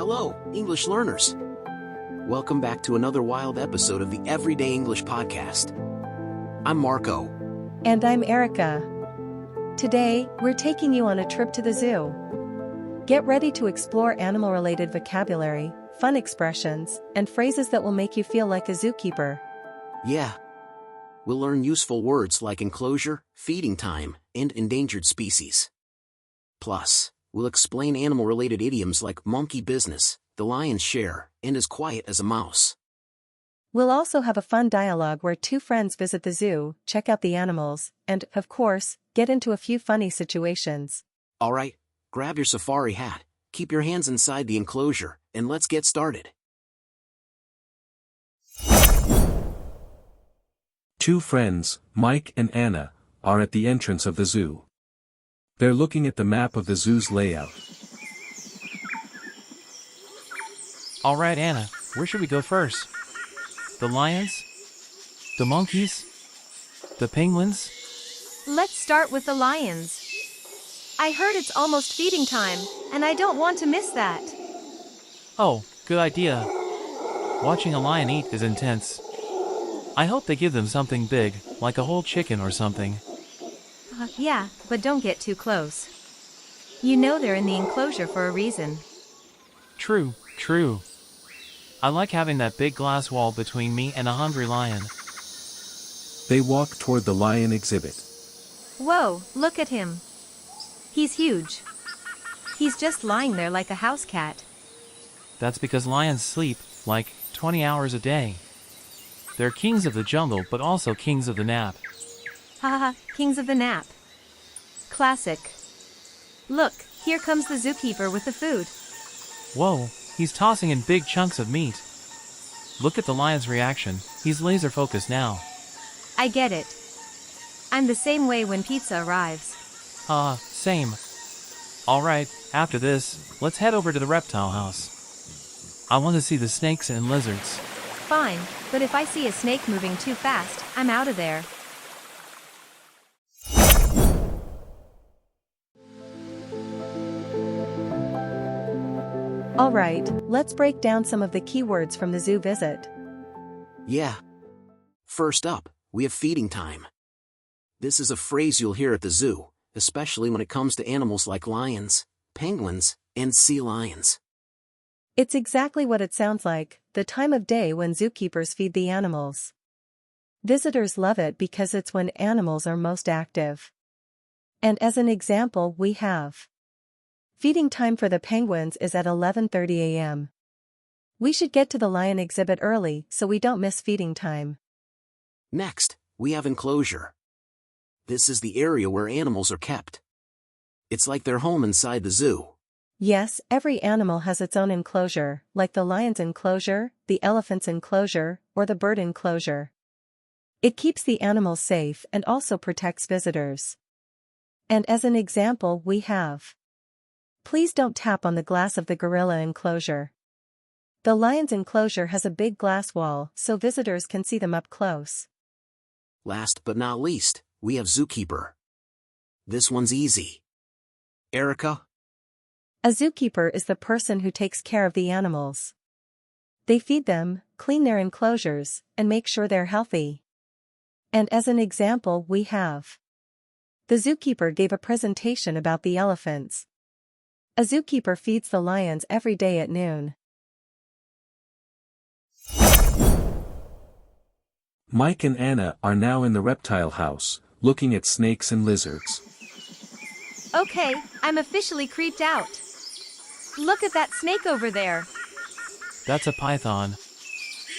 Hello, English learners. Welcome back to another wild episode of the Everyday English Podcast. I'm Marco. And I'm Erika. Today, we're taking you on a trip to the zoo. Get ready to explore animal-related vocabulary, fun expressions, and phrases that will make you feel like a zookeeper. Yeah. We'll learn useful words like enclosure, feeding time, and endangered species. Plus, we'll explain animal-related idioms like monkey business, the lion's share, and as quiet as a mouse. We'll also have a fun dialogue where two friends visit the zoo, check out the animals, and, of course, get into a few funny situations. Alright, grab your safari hat, keep your hands inside the enclosure, and let's get started. Two friends, Mike and Anna, are at the entrance of the zoo. They're looking at the map of the zoo's layout. Alright, Anna, where should we go first? The lions? The monkeys? The penguins? Let's start with the lions. I heard it's almost feeding time, and I don't want to miss that. Oh, good idea. Watching a lion eat is intense. I hope they give them something big, like a whole chicken or something. Yeah, but don't get too close. You know they're in the enclosure for a reason. True. I like having that big glass wall between me and a hungry lion. They walk toward the lion exhibit. Whoa, look at him. He's huge. He's just lying there like a house cat. That's because lions sleep, like, 20 hours a day. They're kings of the jungle, but also kings of the nap. Haha, kings of the nap. Classic. Look, here comes the zookeeper with the food. Whoa, he's tossing in big chunks of meat. Look at the lion's reaction, he's laser focused now. I get it. I'm the same way when pizza arrives. Same. Alright, after this, let's head over to the reptile house. I want to see the snakes and lizards. Fine, but if I see a snake moving too fast, I'm out of there. Alright, let's break down some of the keywords from the zoo visit. Yeah. First up, we have feeding time. This is a phrase you'll hear at the zoo, especially when it comes to animals like lions, penguins, and sea lions. It's exactly what it sounds like, the time of day when zookeepers feed the animals. Visitors love it because it's when animals are most active. And as an example, we have feeding time for the penguins is at 11:30 a.m. We should get to the lion exhibit early so we don't miss feeding time. Next, we have enclosure. This is the area where animals are kept. It's like their home inside the zoo. Yes, every animal has its own enclosure, like the lion's enclosure, the elephant's enclosure, or the bird enclosure. It keeps the animals safe and also protects visitors. And as an example, we have please don't tap on the glass of the gorilla enclosure. The lion's enclosure has a big glass wall so visitors can see them up close. Last but not least, we have zookeeper. This one's easy. Erika? A zookeeper is the person who takes care of the animals. They feed them, clean their enclosures, and make sure they're healthy. And as an example, we have the zookeeper gave a presentation about the elephants. A zookeeper feeds the lions every day at noon. Mike and Anna are now in the reptile house, looking at snakes and lizards. Okay, I'm officially creeped out. Look at that snake over there. That's a python.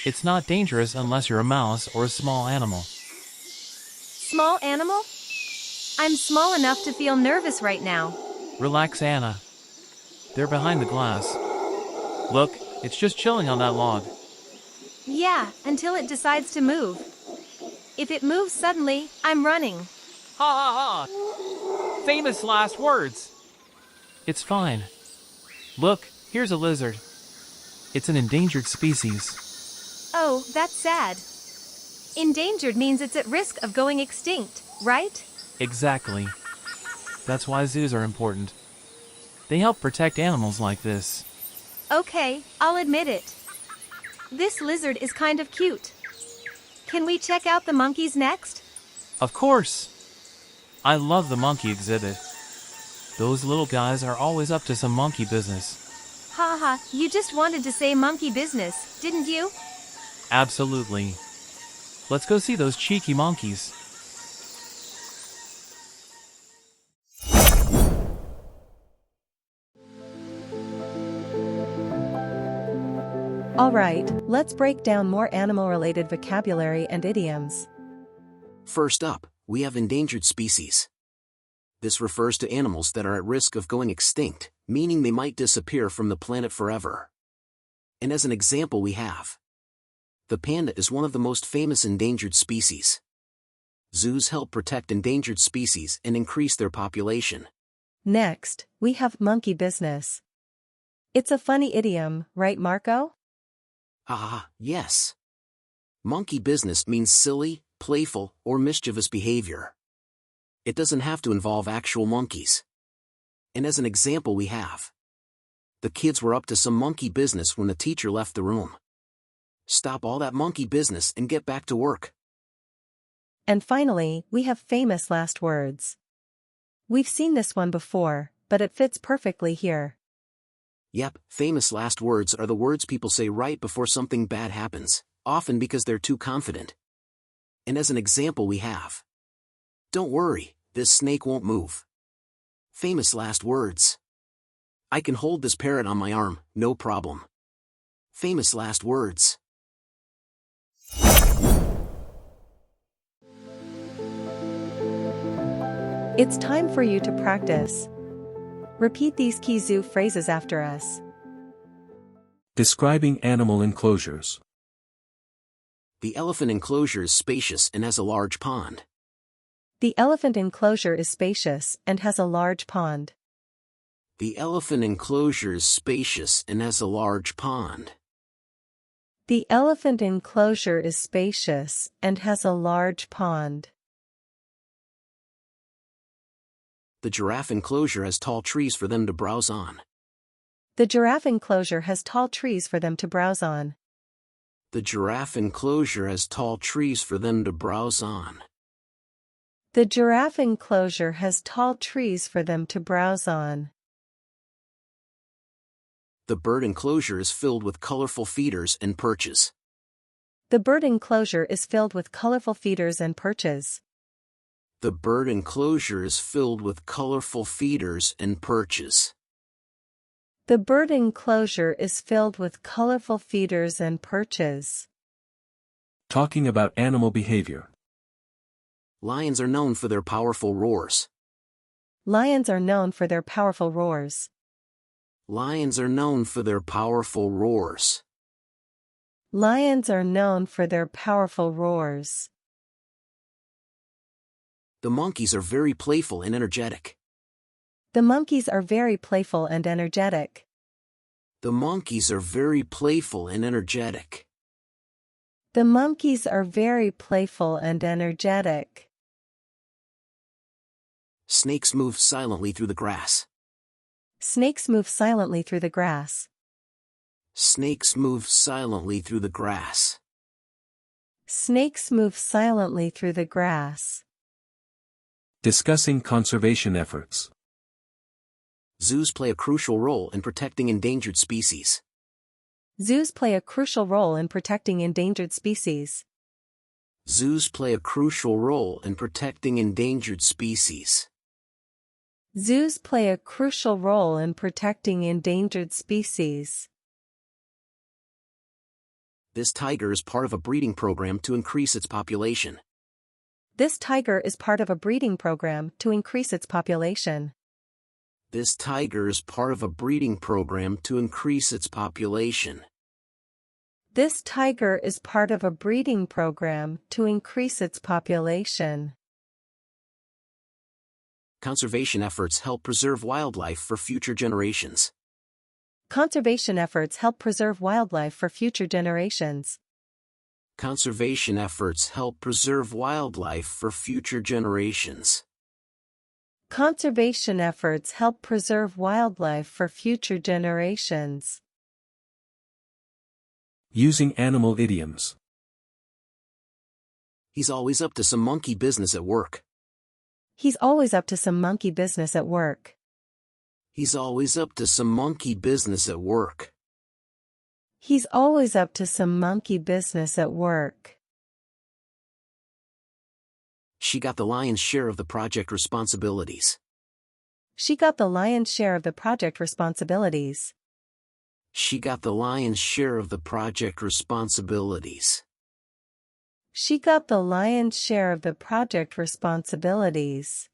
It's not dangerous unless you're a mouse or a small animal. Small animal? I'm small enough to feel nervous right now. Relax, Anna. They're behind the glass. Look, it's just chilling on that log. Yeah, until it decides to move. If it moves suddenly, I'm running. Ha ha ha! Famous last words. It's fine. Look, here's a lizard. It's an endangered species. Oh, that's sad. Endangered means it's at risk of going extinct, right? Exactly. That's why zoos are important. They help protect animals like this. Okay, I'll admit it. This lizard is kind of cute. Can we check out the monkeys next? Of course. I love the monkey exhibit. Those little guys are always up to some monkey business. Haha, you just wanted to say monkey business, didn't you? Absolutely. Let's go see those cheeky monkeys. Alright, let's break down more animal-related vocabulary and idioms. First up, we have endangered species. This refers to animals that are at risk of going extinct, meaning they might disappear from the planet forever. And as an example we have, the panda is one of the most famous endangered species. Zoos help protect endangered species and increase their population. Next, we have monkey business. It's a funny idiom, right Marco? Ah, yes. Monkey business means silly, playful, or mischievous behavior. It doesn't have to involve actual monkeys. And as an example we have, the kids were up to some monkey business when the teacher left the room. Stop all that monkey business and get back to work. And finally, we have famous last words. We've seen this one before, but it fits perfectly here. Yep, famous last words are the words people say right before something bad happens, often because they're too confident. And as an example we have, don't worry, this snake won't move. Famous last words. I can hold this parrot on my arm, no problem. Famous last words. It's time for you to practice. Repeat these key zoo phrases after us. Describing animal enclosures. The elephant enclosure is spacious and has a large pond. The elephant enclosure is spacious and has a large pond. The elephant enclosure is spacious and has a large pond. The elephant enclosure is spacious and has a large pond. The giraffe enclosure has tall trees for them to browse on. The giraffe enclosure has tall trees for them to browse on. The giraffe enclosure has tall trees for them to browse on. The giraffe enclosure has tall trees for them to browse on. The bird enclosure is filled with colorful feeders and perches. The bird enclosure is filled with colorful feeders and perches. The bird enclosure is filled with colorful feeders and perches. The bird enclosure is filled with colorful feeders and perches. Talking about animal behavior. Lions are known for their powerful roars. Lions are known for their powerful roars. Lions are known for their powerful roars. Lions are known for their powerful roars. The monkeys are very playful and energetic. The monkeys are very playful and energetic. The monkeys are very playful and energetic. The monkeys are very playful and energetic. Snakes move silently through the grass. Snakes move silently through the grass. Snakes move silently through the grass. Snakes move silently through the grass. Discussing conservation efforts. Zoos play a crucial role in protecting endangered species. Zoos play a crucial role in protecting endangered species. Zoos play a crucial role in protecting endangered species. Zoos play a crucial role in protecting endangered species. This tiger is part of a breeding program to increase its population. This tiger is part of a breeding program to increase its population. This tiger is part of a breeding program to increase its population. This tiger is part of a breeding program to increase its population. Conservation efforts help preserve wildlife for future generations. Conservation efforts help preserve wildlife for future generations. Conservation efforts help preserve wildlife for future generations. Conservation efforts help preserve wildlife for future generations. Using animal idioms. He's always up to some monkey business at work. He's always up to some monkey business at work. He's always up to some monkey business at work. He's always up to some monkey business at work. She got the lion's share of the project responsibilities. She got the lion's share of the project responsibilities. She got the lion's share of the project responsibilities. She got the lion's share of the project responsibilities.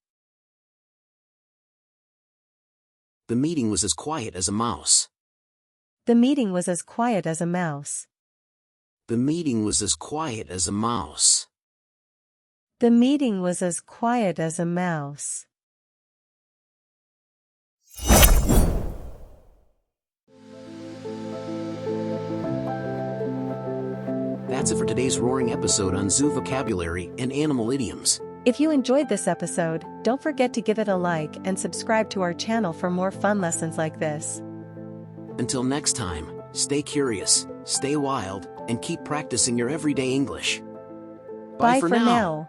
The meeting was as quiet as a mouse. The meeting was as quiet as a mouse. The meeting was as quiet as a mouse. The meeting was as quiet as a mouse. That's it for today's roaring episode on zoo vocabulary and animal idioms. If you enjoyed this episode, don't forget to give it a like and subscribe to our channel for more fun lessons like this. Until next time, stay curious, stay wild, and keep practicing your everyday English. Bye for now.